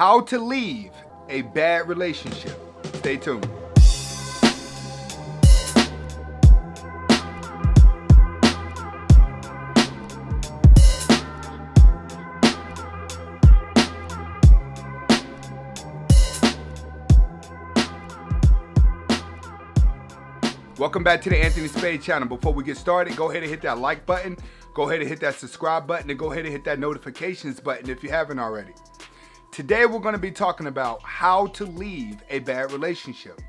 How to leave a bad relationship. Stay tuned. Welcome back to the Anthony Spade channel. Before we get started, go ahead and hit that like button, go ahead and hit that subscribe button, and go ahead and hit that notifications button if you haven't already. Today we're going to be talking about how to leave a bad relationship.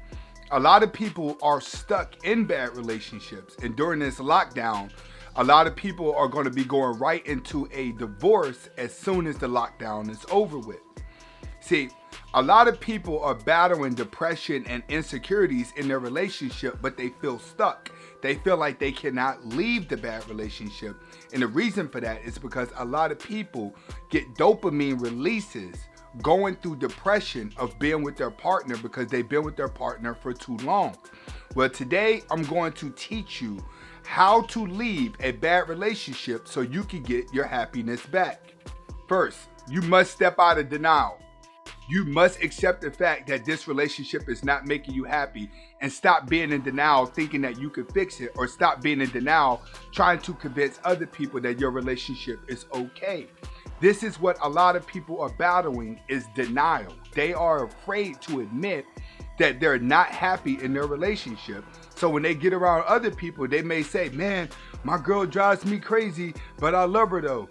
A lot of people are stuck in bad relationships, and during this lockdown, a lot of people are going to be going right into a divorce as soon as the lockdown is over with. See, a lot of people are battling depression and insecurities in their relationship, but they feel stuck. They feel like they cannot leave the bad relationship. And the reason for that is because a lot of people get dopamine releases going through depression of being with their partner because they've been with their partner for too long. Well, today I'm going to teach you how to leave a bad relationship so you can get your happiness back. First, you must step out of denial. You must accept the fact that this relationship is not making you happy and stop being in denial thinking that you can fix it, or stop being in denial trying to convince other people that your relationship is okay. This is what a lot of people are battling, is denial. They are afraid to admit that they're not happy in their relationship. So when they get around other people, they may say, man, my girl drives me crazy, but I love her though.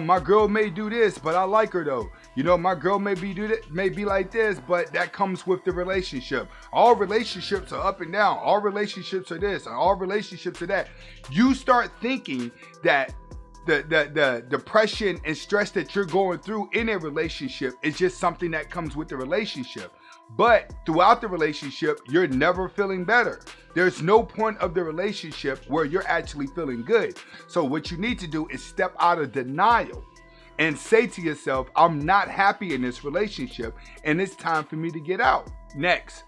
My girl may do this, but I like her though. You know, my girl may be like this, but that comes with the relationship. All relationships are up and down. All relationships are this, and all relationships are that. You start thinking that the depression and stress that you're going through in a relationship is just something that comes with the relationship. But throughout the relationship, you're never feeling better. There's no point of the relationship where you're actually feeling good. So what you need to do is step out of denial and say to yourself, I'm not happy in this relationship and it's time for me to get out. Next,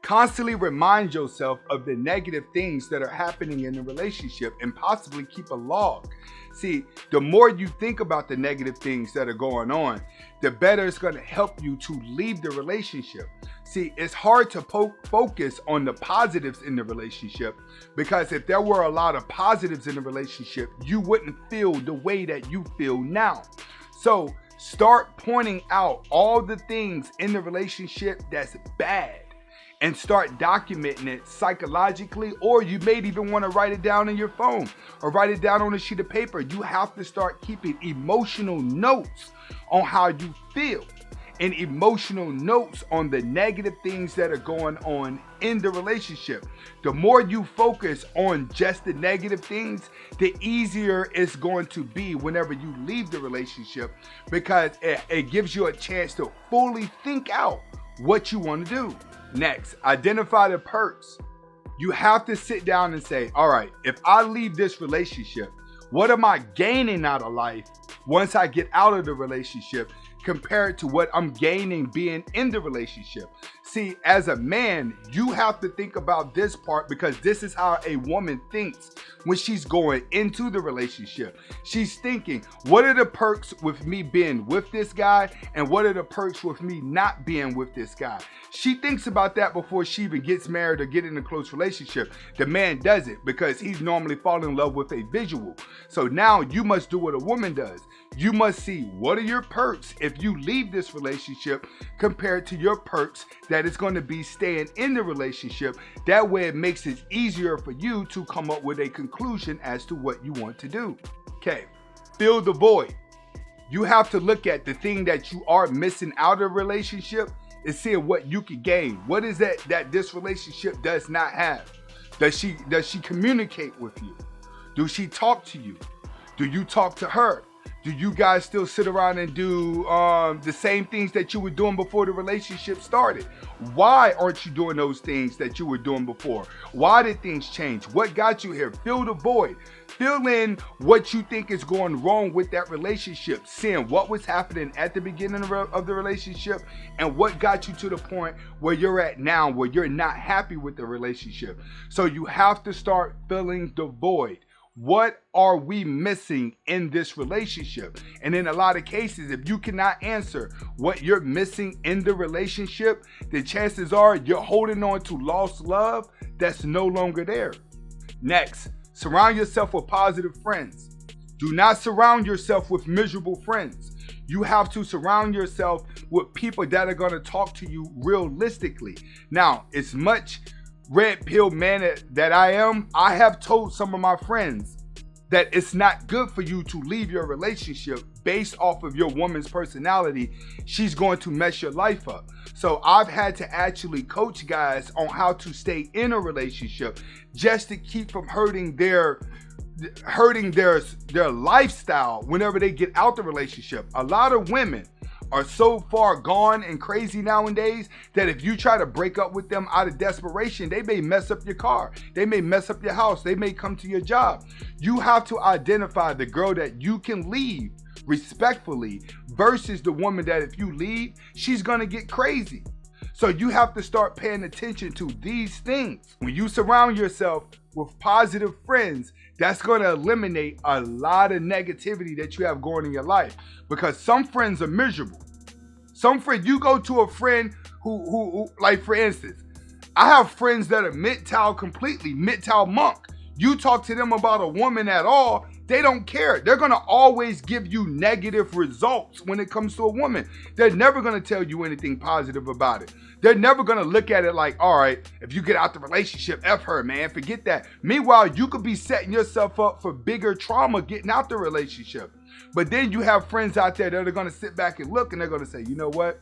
constantly remind yourself of the negative things that are happening in the relationship and possibly keep a log. See, the more you think about the negative things that are going on, the better it's going to help you to leave the relationship. See, it's hard to focus on the positives in the relationship, because if there were a lot of positives in the relationship, you wouldn't feel the way that you feel now. So start pointing out all the things in the relationship that's bad and start documenting it psychologically, or you may even want to write it down in your phone or write it down on a sheet of paper. You have to start keeping emotional notes on how you feel and emotional notes on the negative things that are going on in the relationship. The more you focus on just the negative things, the easier it's going to be whenever you leave the relationship, because it gives you a chance to fully think out what you want to do. Next, identify the perks. You have to sit down and say, all right, if I leave this relationship, what am I gaining out of life once I get out of the relationship compared to what I'm gaining being in the relationship? See, as a man, you have to think about this part, because this is how a woman thinks when she's going into the relationship. She's thinking, what are the perks with me being with this guy, and what are the perks with me not being with this guy? She thinks about that before she even gets married or get in a close relationship. The man does it because he's normally falling in love with a visual. So now you must do what a woman does. You must see what are your perks if you leave this relationship compared to your perks that is going to be staying in the relationship. That way it makes it easier for you to come up with a conclusion as to what you want to do. Okay, fill the void. You have to look at the thing that you are missing out of a relationship and seeing what you can gain. What is that this relationship does not have? Does she communicate with you? Does she talk to you? Do you talk to her? Do you guys still sit around and do the same things that you were doing before the relationship started? Why aren't you doing those things that you were doing before? Why did things change? What got you here? Fill the void. Fill in what you think is going wrong with that relationship, seeing what was happening at the beginning of the relationship and what got you to the point where you're at now, where you're not happy with the relationship. So you have to start filling the void. What are we missing in this relationship? And in a lot of cases, if you cannot answer what you're missing in the relationship, then chances are you're holding on to lost love that's no longer there. Next, surround yourself with positive friends. Do not surround yourself with miserable friends. You have to surround yourself with people that are going to talk to you realistically. Now, as much red pill man that I am, I have told some of my friends that it's not good for you to leave your relationship based off of your woman's personality. She's going to mess your life up. So I've had to actually coach guys on how to stay in a relationship just to keep from hurting their lifestyle whenever they get out the relationship. A lot of women are so far gone and crazy nowadays that if you try to break up with them out of desperation, they may mess up your car, they may mess up your house, they may come to your job. You have to identify the girl that you can leave respectfully versus the woman that if you leave, she's gonna get crazy. So you have to start paying attention to these things. When you surround yourself with positive friends, that's going to eliminate a lot of negativity that you have going in your life, because some friends are miserable. Some friends, you go to a friend who like for instance, I have friends that are MGTOW completely, MGTOW monk. You talk to them about a woman at all, they don't care. They're going to always give you negative results when it comes to a woman. They're never going to tell you anything positive about it. They're never going to look at it like, all right, if you get out the relationship, F her, man, forget that. Meanwhile, you could be setting yourself up for bigger trauma getting out the relationship. But then you have friends out there that are going to sit back and look and they're going to say, you know what?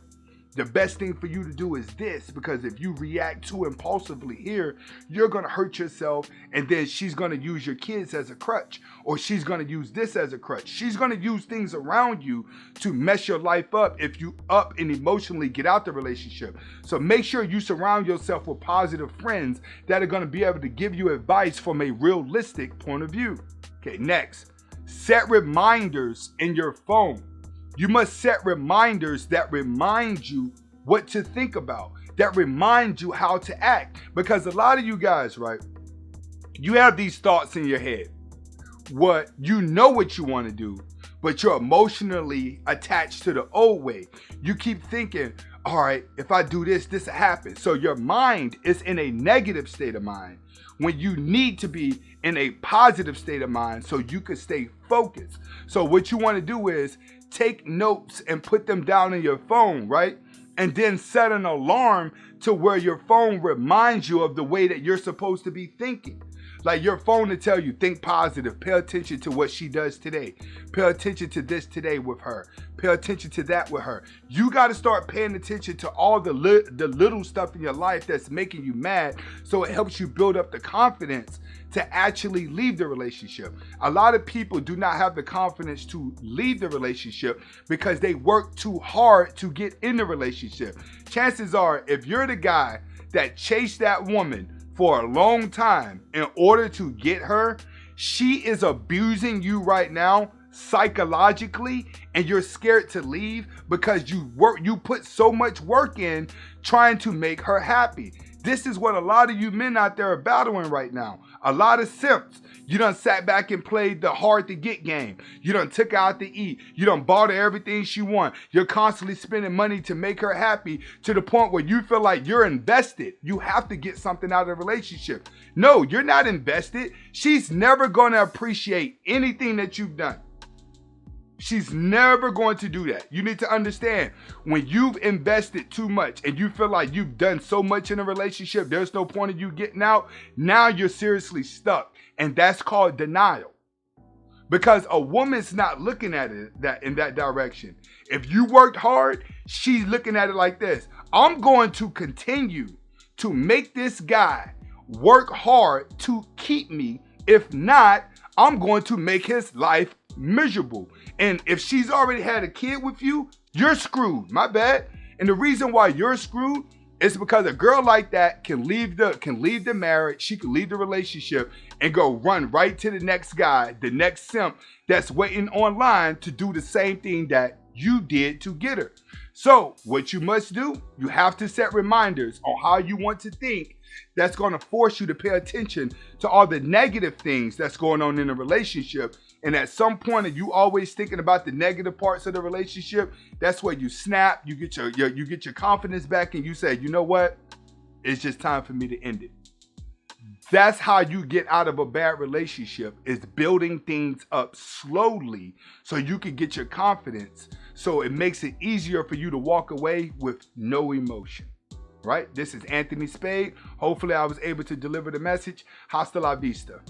The best thing for you to do is this, because if you react too impulsively here, you're going to hurt yourself, and then she's going to use your kids as a crutch, or she's going to use this as a crutch. She's going to use things around you to mess your life up if you up and emotionally get out the relationship. So make sure you surround yourself with positive friends that are going to be able to give you advice from a realistic point of view. Okay, next, set reminders in your phone. You must set reminders that remind you what to think about, that remind you how to act. Because a lot of you guys, right, you have these thoughts in your head. You know what you want to do, but you're emotionally attached to the old way. You keep thinking, all right, if I do this, this will happen. So your mind is in a negative state of mind when you need to be in a positive state of mind so you can stay focused. So what you want to do is take notes and put them down in your phone, right? And then set an alarm to where your phone reminds you of the way that you're supposed to be thinking. Like your phone to tell you, think positive, pay attention to what she does today. Pay attention to this today with her. Pay attention to that with her. You got to start paying attention to all the little stuff in your life that's making you mad, so it helps you build up the confidence to actually leave the relationship. A lot of people do not have the confidence to leave the relationship because they work too hard to get in the relationship. Chances are, if you're the guy that chased that woman for a long time in order to get her, she is abusing you right now psychologically, and you're scared to leave because you put so much work in trying to make her happy. This is what a lot of you men out there are battling right now. A lot of simps. You done sat back and played the hard to get game. You done took her out to eat. You done bought her everything she want. You're constantly spending money to make her happy to the point where you feel like you're invested. You have to get something out of the relationship. No, you're not invested. She's never going to appreciate anything that you've done. She's never going to do that. You need to understand, when you've invested too much and you feel like you've done so much in a relationship, there's no point of you getting out. Now you're seriously stuck. And that's called denial. Because a woman's not looking at it in that direction. If you worked hard, she's looking at it like this. I'm going to continue to make this guy work hard to keep me. If not, I'm going to make his life miserable. And if she's already had a kid with you, you're screwed. My bad. And the reason why you're screwed is because a girl like that can leave the marriage, she can leave the relationship and go run right to the next guy, the next simp that's waiting online to do the same thing that you did to get her. So what you must do, you have to set reminders on how you want to think. That's going to force you to pay attention to all the negative things that's going on in a relationship. And at some point, if you always thinking about the negative parts of the relationship, that's where you snap, you get your confidence back, and you say, you know what? It's just time for me to end it. That's how you get out of a bad relationship, is building things up slowly so you can get your confidence, so it makes it easier for you to walk away with no emotion, right? This is Anthony Spade. Hopefully I was able to deliver the message. Hasta la vista.